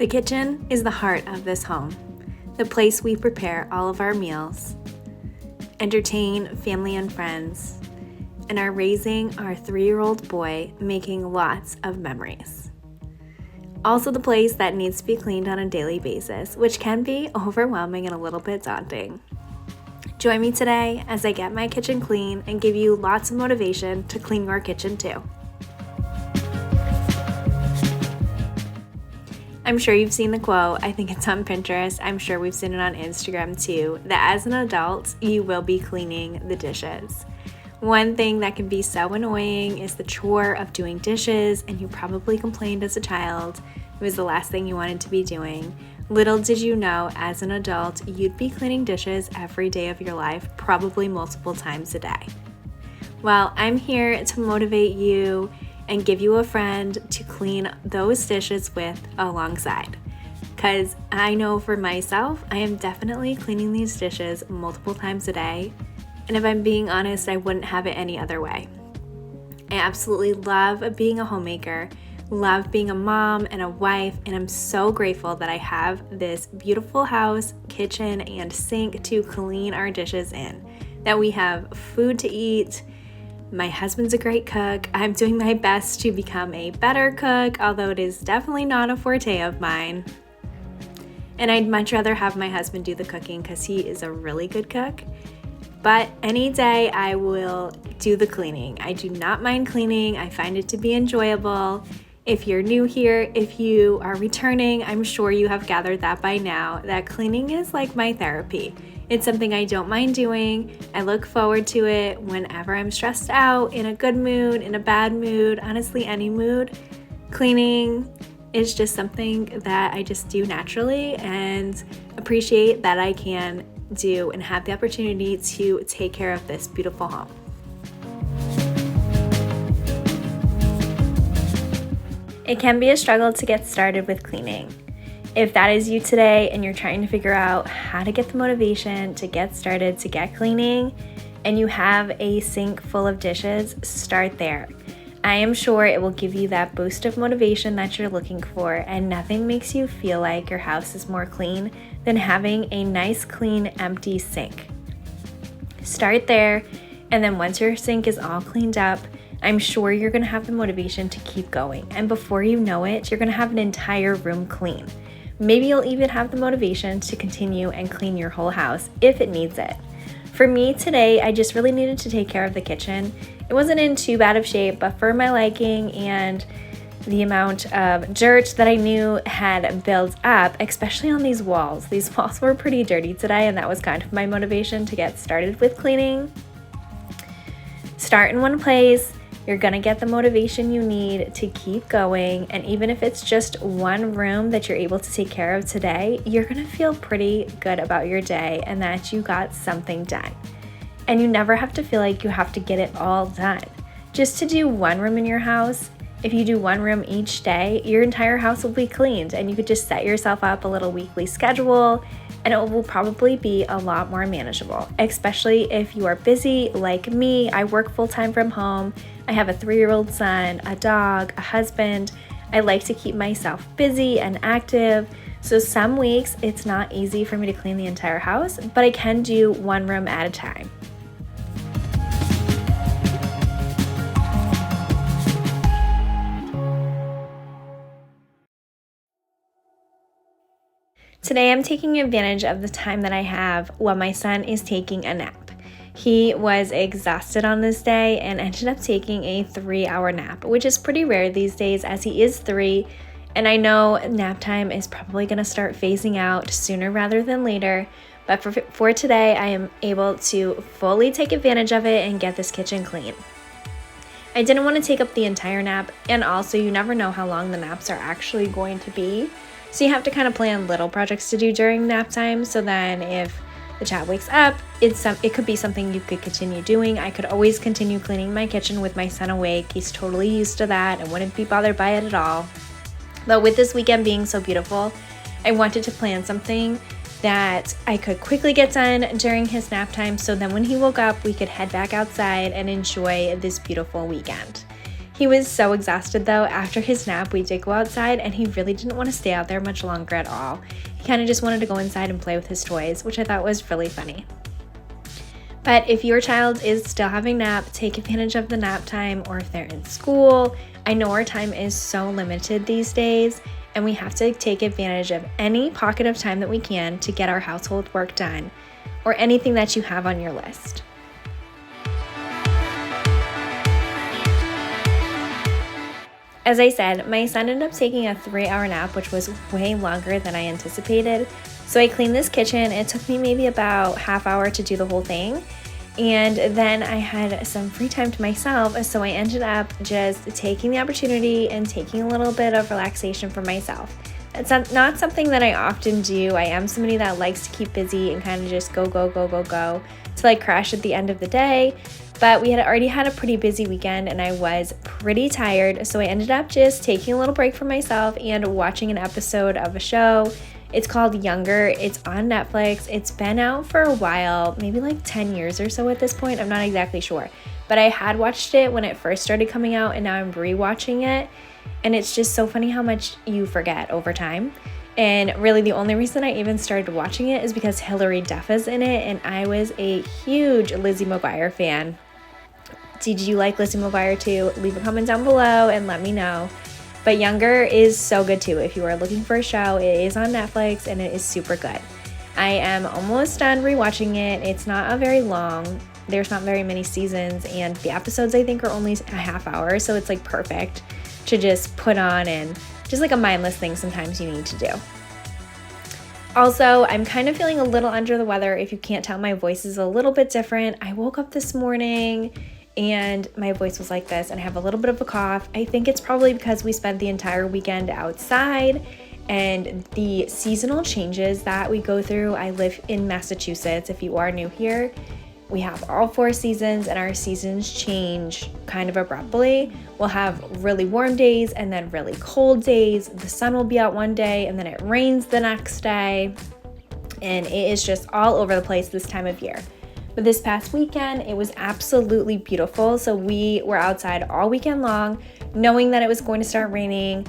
The kitchen is the heart of this home, the place we prepare all of our meals, entertain family and friends, and are raising our 3-year-old boy, making lots of memories. Also the place that needs to be cleaned on a daily basis, which can be overwhelming and a little bit daunting. Join me today as I get my kitchen clean and give you lots of motivation to clean your kitchen too. I'm sure you've seen the quote, I think it's on Pinterest, I'm sure we've seen it on Instagram too, that as an adult, you will be cleaning the dishes. One thing that can be so annoying is the chore of doing dishes, and you probably complained as a child it was the last thing you wanted to be doing. Little did you know, as an adult, you'd be cleaning dishes every day of your life, probably multiple times a day. Well, I'm here to motivate you and give you a friend to clean those dishes with alongside. Because I know for myself, I am definitely cleaning these dishes multiple times a day. And if I'm being honest, I wouldn't have it any other way. I absolutely love being a homemaker, love being a mom and a wife, and I'm so grateful that I have this beautiful house, kitchen, and sink to clean our dishes in, that we have food to eat. My husband's a great cook. I'm doing my best to become a better cook, although it is definitely not a forte of mine. And I'd much rather have my husband do the cooking because he is a really good cook. But any day I will do the cleaning. I do not mind cleaning. I find it to be enjoyable. If you're new here, if you are returning, I'm sure you have gathered that by now, that cleaning is like my therapy. It's something I don't mind doing. I look forward to it whenever I'm stressed out, in a good mood, in a bad mood, honestly, any mood. Cleaning is just something that I just do naturally and appreciate that I can do and have the opportunity to take care of this beautiful home. It can be a struggle to get started with cleaning. If that is you today and you're trying to figure out how to get the motivation to get started to get cleaning and you have a sink full of dishes, start there. I am sure it will give you that boost of motivation that you're looking for, and nothing makes you feel like your house is more clean than having a nice, clean, empty sink. Start there, and then once your sink is all cleaned up, I'm sure you're gonna have the motivation to keep going. And before you know it, you're gonna have an entire room clean. Maybe you'll even have the motivation to continue and clean your whole house if it needs it. For me today, I just really needed to take care of the kitchen. It wasn't in too bad of shape, but for my liking and the amount of dirt that I knew had built up, especially on these walls. These walls were pretty dirty today, and that was kind of my motivation to get started with cleaning. Start in one place. You're gonna get the motivation you need to keep going, and even if it's just one room that you're able to take care of today, you're gonna feel pretty good about your day and that you got something done. And you never have to feel like you have to get it all done. Just to do one room in your house, if you do one room each day, your entire house will be cleaned, and you could just set yourself up a little weekly schedule, and it will probably be a lot more manageable, especially if you are busy like me. I work full-time from home. I have a 3-year-old son, a dog, a husband. I like to keep myself busy and active. So some weeks it's not easy for me to clean the entire house, but I can do one room at a time. Today I'm taking advantage of the time that I have while my son is taking a nap. He was exhausted on this day and ended up taking a 3-hour nap, which is pretty rare these days as he is 3. And I know nap time is probably going to start phasing out sooner rather than later. But for today, I am able to fully take advantage of it and get this kitchen clean. I didn't want to take up the entire nap, and also you never know how long the naps are actually going to be. So you have to kind of plan little projects to do during nap time, so then if the child wakes up, it could be something you could continue doing. I could always continue cleaning my kitchen with my son awake. He's totally used to that and wouldn't be bothered by it at all. But with this weekend being so beautiful, I wanted to plan something that I could quickly get done during his nap time, so then when he woke up, we could head back outside and enjoy this beautiful weekend. He was so exhausted though. After his nap, we did go outside and he really didn't want to stay out there much longer at all. He kind of just wanted to go inside and play with his toys, which I thought was really funny. But if your child is still having nap, take advantage of the nap time, or if they're in school. I know our time is so limited these days, and we have to take advantage of any pocket of time that we can to get our household work done, or anything that you have on your list. As I said, my son ended up taking a 3-hour nap, which was way longer than I anticipated. So I cleaned this kitchen. It took me maybe about half hour to do the whole thing. And then I had some free time to myself. So I ended up just taking the opportunity and taking a little bit of relaxation for myself. It's not something that I often do. I am somebody that likes to keep busy and kind of just go to like crash at the end of the day. But we had already had a pretty busy weekend and I was pretty tired. So I ended up just taking a little break for myself and watching an episode of a show. It's called Younger. It's on Netflix. It's been out for a while, maybe like 10 years or so at this point. I'm not exactly sure. But I had watched it when it first started coming out and now I'm rewatching it. And it's just so funny how much you forget over time. And really the only reason I even started watching it is because Hilary Duff is in it and I was a huge Lizzie McGuire fan. Did you like Lizzie McGuire too? Leave a comment down below and let me know. But Younger is so good too. If you are looking for a show, it is on Netflix and it is super good. I am almost done rewatching it. It's not very long. There's not very many seasons and the episodes I think are only a half hour. So it's like perfect to just put on and just like a mindless thing sometimes you need to do. Also, I'm kind of feeling a little under the weather. If you can't tell, my voice is a little bit different. I woke up this morning and my voice was like this and I have a little bit of a cough. I think it's probably because we spent the entire weekend outside and the seasonal changes that we go through. I live in Massachusetts. If you are new here, we have all 4 seasons and our seasons change kind of abruptly. We'll have really warm days and then really cold days. The sun will be out one day and then it rains the next day. And it is just all over the place this time of year. But this past weekend, it was absolutely beautiful. So we were outside all weekend long, knowing that it was going to start raining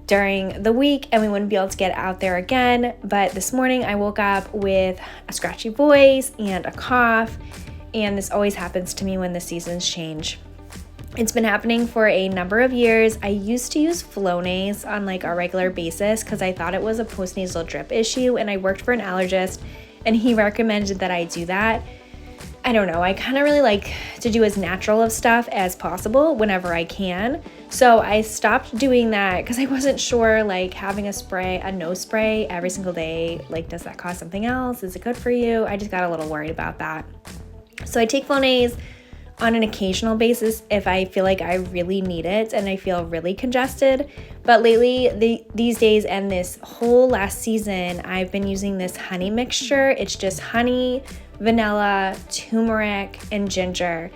during the week and we wouldn't be able to get out there again. But this morning I woke up with a scratchy voice and a cough, and this always happens to me when the seasons change. It's been happening for a number of years. I used to use Flonase on like a regular basis because I thought it was a postnasal drip issue, and I worked for an allergist and he recommended that I do that. I don't know, I kind of really like to do as natural of stuff as possible whenever I can. So I stopped doing that because I wasn't sure, like having a nose spray every single day, like does that cause something else? Is it good for you? I just got a little worried about that. So I take Flonase on an occasional basis if I feel like I really need it and I feel really congested. But lately, these days and this whole last season, I've been using this honey mixture. It's just honey, vanilla, turmeric, and ginger.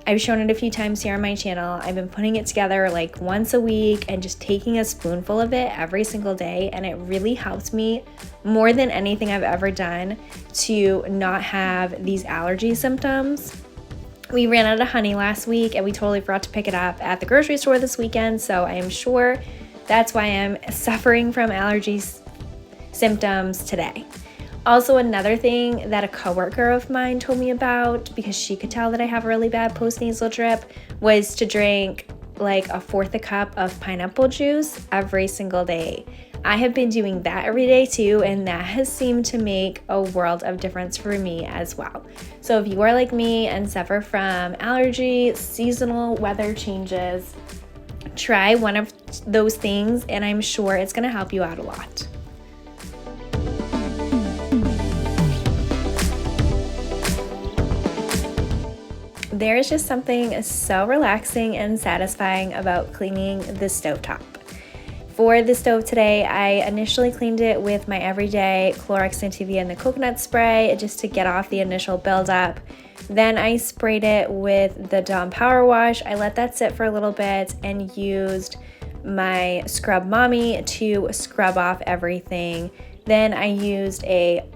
I've shown it a few times here on my channel. I've been putting it together like once a week and just taking a spoonful of it every single day, and it really helped me more than anything I've ever done to not have these allergy symptoms. We ran out of honey last week and we totally forgot to pick it up at the grocery store this weekend, so I am sure that's why I'm suffering from allergy symptoms today. Also, another thing that a coworker of mine told me about, because she could tell that I have a really bad postnasal drip, was to drink like 1/4 cup of pineapple juice every single day. I have been doing that every day too, and that has seemed to make a world of difference for me as well. So if you are like me and suffer from allergy, seasonal weather changes, try one of those things and I'm sure it's going to help you out a lot. There is just something so relaxing and satisfying about cleaning the stovetop. For the stove today, I initially cleaned it with my everyday Clorox Scentivia and the coconut spray just to get off the initial buildup. Then I sprayed it with the Dawn Power Wash. I let that sit for a little bit and used my Scrub Mommy to scrub off everything. Then I used a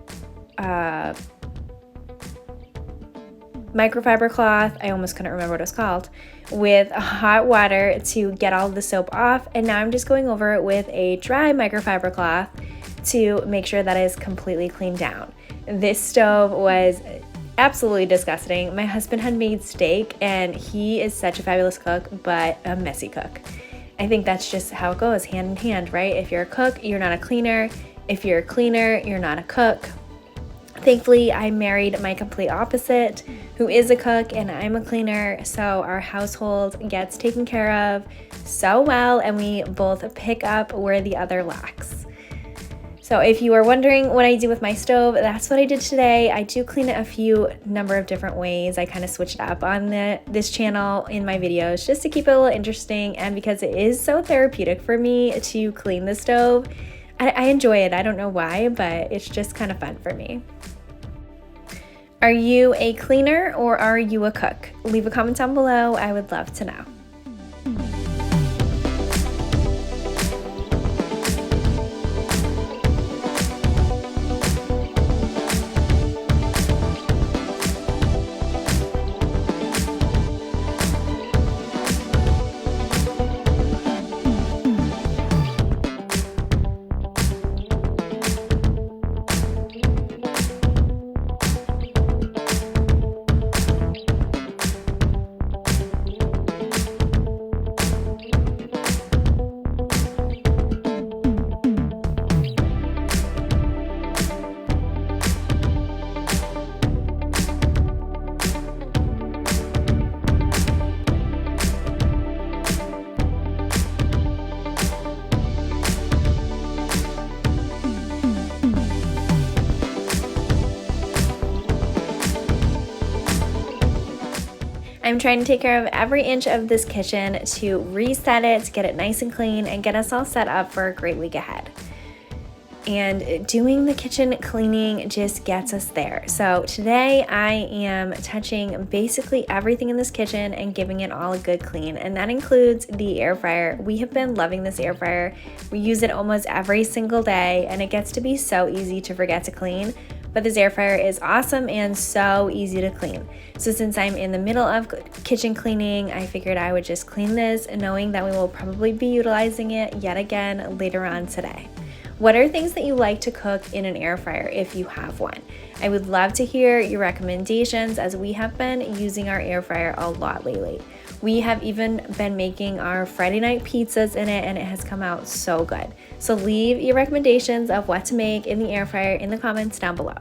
microfiber cloth, I almost couldn't remember what it was called, with hot water to get all of the soap off, and now I'm just going over it with a dry microfiber cloth to make sure that it is completely cleaned down. This stove was absolutely disgusting. My husband had made steak, and he is such a fabulous cook, but a messy cook. I think that's just how it goes, hand in hand, right? If you're a cook, you're not a cleaner. If you're a cleaner, you're not a cook. Thankfully, I married my complete opposite, who is a cook and I'm a cleaner, so our household gets taken care of so well, and we both pick up where the other lacks. So if you are wondering what I do with my stove, that's what I did today. I do clean it a few number of different ways. I kind of switched up on this channel in my videos just to keep it a little interesting, and because it is so therapeutic for me to clean the stove. I enjoy it. I don't know why, but it's just kind of fun for me. Are you a cleaner or are you a cook? Leave a comment down below. I would love to know. I'm trying to take care of every inch of this kitchen to reset it, to get it nice and clean, and get us all set up for a great week ahead. And doing the kitchen cleaning just gets us there. So today I am touching basically everything in this kitchen and giving it all a good clean, and that includes the air fryer. We have been loving this air fryer. We use it almost every single day, and it gets to be so easy to forget to clean. But this air fryer is awesome and so easy to clean. So since I'm in the middle of kitchen cleaning, I figured I would just clean this, knowing that we will probably be utilizing it yet again later on today. What are things that you like to cook in an air fryer if you have one? I would love to hear your recommendations, as we have been using our air fryer a lot lately. We have even been making our Friday night pizzas in it, and it has come out so good. So leave your recommendations of what to make in the air fryer in the comments down below.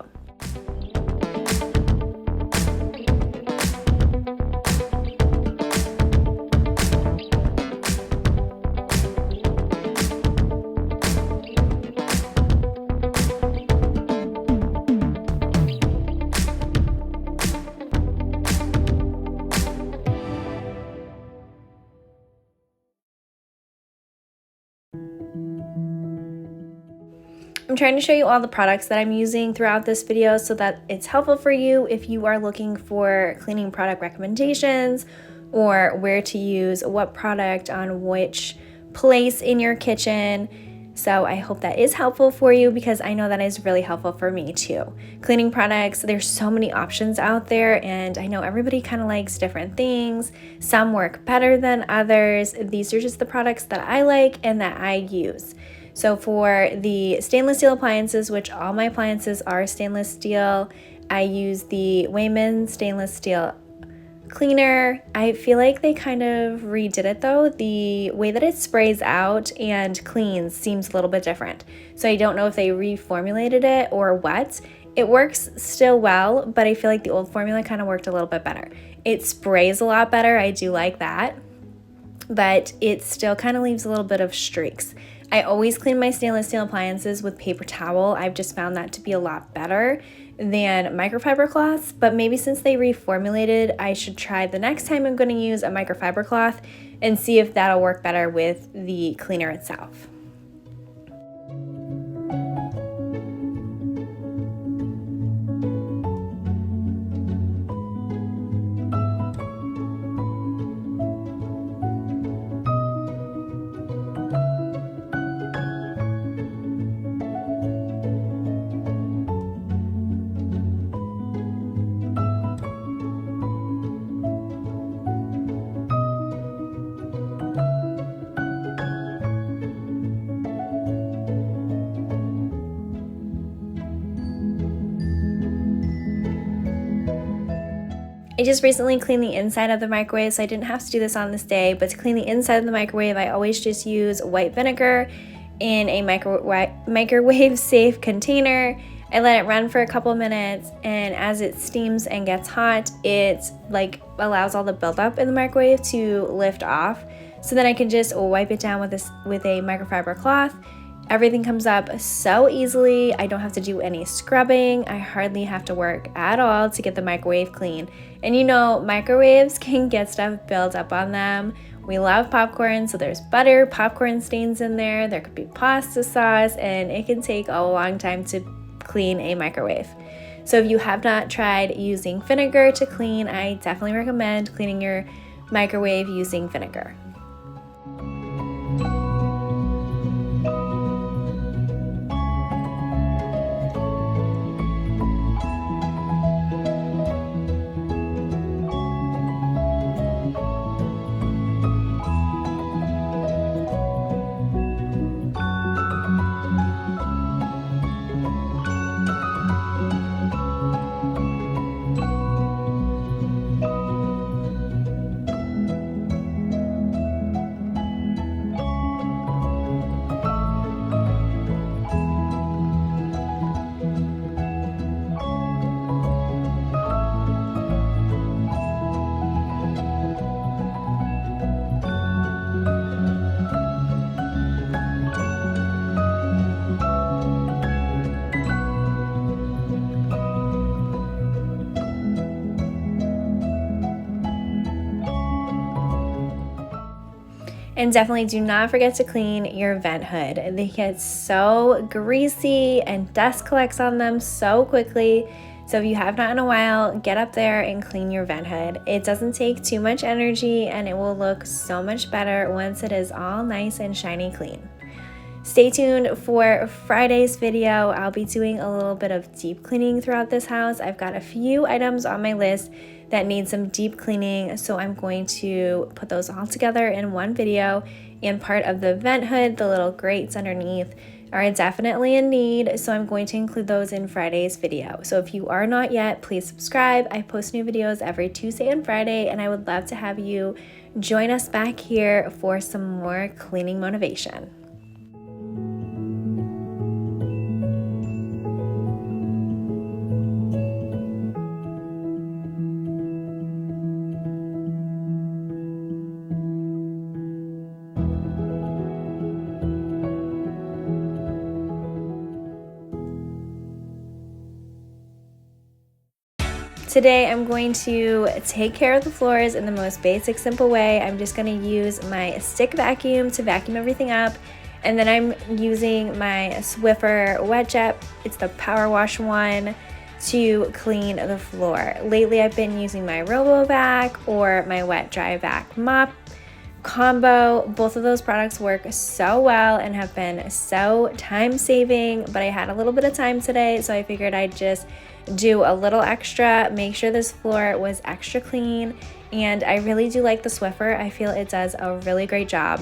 I'm trying to show you all the products that I'm using throughout this video so that it's helpful for you if you are looking for cleaning product recommendations, or where to use what product on which place in your kitchen. So I hope that is helpful for you, because I know that is really helpful for me too. Cleaning products, there's so many options out there, and I know everybody kind of likes different things. Some work better than others. These are just the products that I like and that I use. So for the stainless steel appliances, which all my appliances are stainless steel, I use the Wayman stainless steel cleaner. I feel like they kind of redid it though. The way that it sprays out and cleans seems a little bit different. So I don't know if they reformulated it or what. It works still well, but I feel like the old formula kind of worked a little bit better. It sprays a lot better. I do like that, but it still kind of leaves a little bit of streaks. I always clean my stainless steel appliances with paper towel. I've just found that to be a lot better than microfiber cloths, but maybe since they reformulated, I should try the next time I'm going to use a microfiber cloth and see if that'll work better with the cleaner itself. I just recently cleaned the inside of the microwave, so I didn't have to do this on this day, but to clean the inside of the microwave, I always just use white vinegar in a microwave safe container. I let it run for a couple minutes, and as it steams and gets hot, it allows all the buildup in the microwave to lift off. So then I can just wipe it down with a microfiber cloth. Everything comes up so easily. I don't have to do any scrubbing. I hardly have to work at all to get the microwave clean. And you know, microwaves can get stuff built up on them. We love popcorn, so there's butter, popcorn stains in there. There could be pasta sauce, and it can take a long time to clean a microwave. So if you have not tried using vinegar to clean, I definitely recommend cleaning your microwave using vinegar. And definitely do not forget to clean your vent hood. They get so greasy and dust collects on them so quickly. So if you have not in a while, get up there and clean your vent hood. It doesn't take too much energy, and it will look so much better once it is all nice and shiny clean. Stay tuned for Friday's video. I'll be doing a little bit of deep cleaning throughout this house. I've got a few items on my list that need some deep cleaning, so I'm going to put those all together in one video. And part of the vent hood, the little grates underneath, are definitely in need, so I'm going to include those in Friday's video. So if you are not yet, please subscribe. I post new videos every Tuesday and Friday, and I would love to have you join us back here for some more cleaning motivation. Today I'm going to take care of the floors in the most basic, simple way. I'm just going to use my stick vacuum to vacuum everything up, and then I'm using my Swiffer wet jet, it's the power wash one, to clean the floor. Lately I've been using my RoboVac or my wet dry vac mop combo. Both of those products work so well and have been so time saving, but I had a little bit of time today, so I figured I'd just do a little extra, make sure this floor was extra clean, and I really do like the Swiffer. I feel it does a really great job.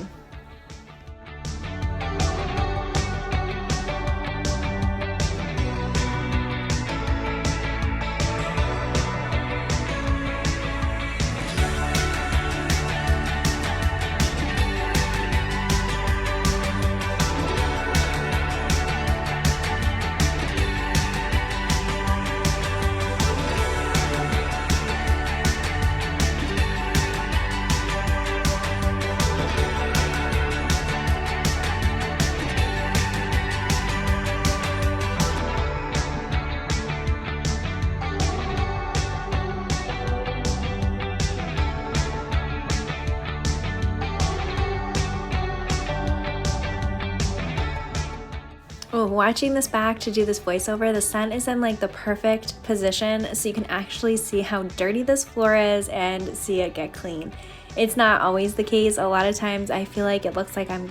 Watching this back to do this voiceover, the sun is in like the perfect position so you can actually see how dirty this floor is and see it get clean. It's not always the case. A lot of times I feel like it looks like I'm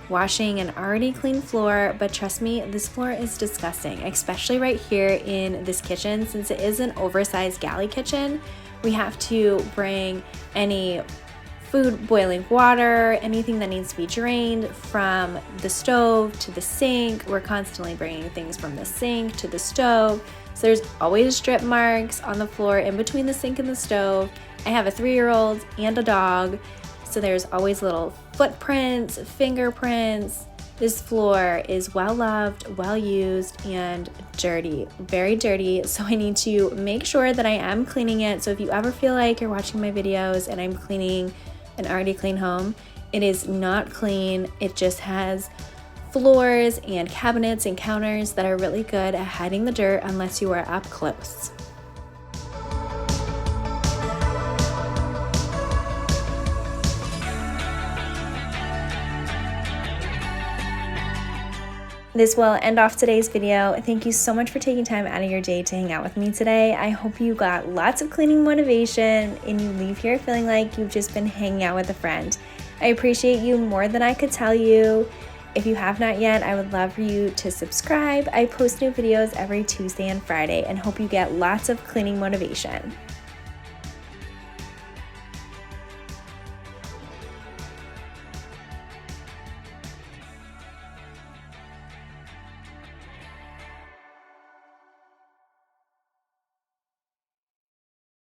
washing an already clean floor, but trust me, this floor is disgusting, especially right here in this kitchen. Since it is an oversized galley kitchen, we have to bring any food, boiling water, anything that needs to be drained from the stove to the sink. We're constantly bringing things from the sink to the stove. So there's always drip marks on the floor in between the sink and the stove. I have a 3-year-old and a dog, so there's always little footprints, fingerprints. This floor is well loved, well used, and dirty, very dirty. So I need to make sure that I am cleaning it. So if you ever feel like you're watching my videos and I'm cleaning an already clean home, it is not clean. It just has floors and cabinets and counters that are really good at hiding the dirt unless you are up close. This will end off today's video. Thank you so much for taking time out of your day to hang out with me today. I hope you got lots of cleaning motivation and you leave here feeling like you've just been hanging out with a friend. I appreciate you more than I could tell you. If you have not yet, I would love for you to subscribe. I post new videos every Tuesday and Friday and hope you get lots of cleaning motivation.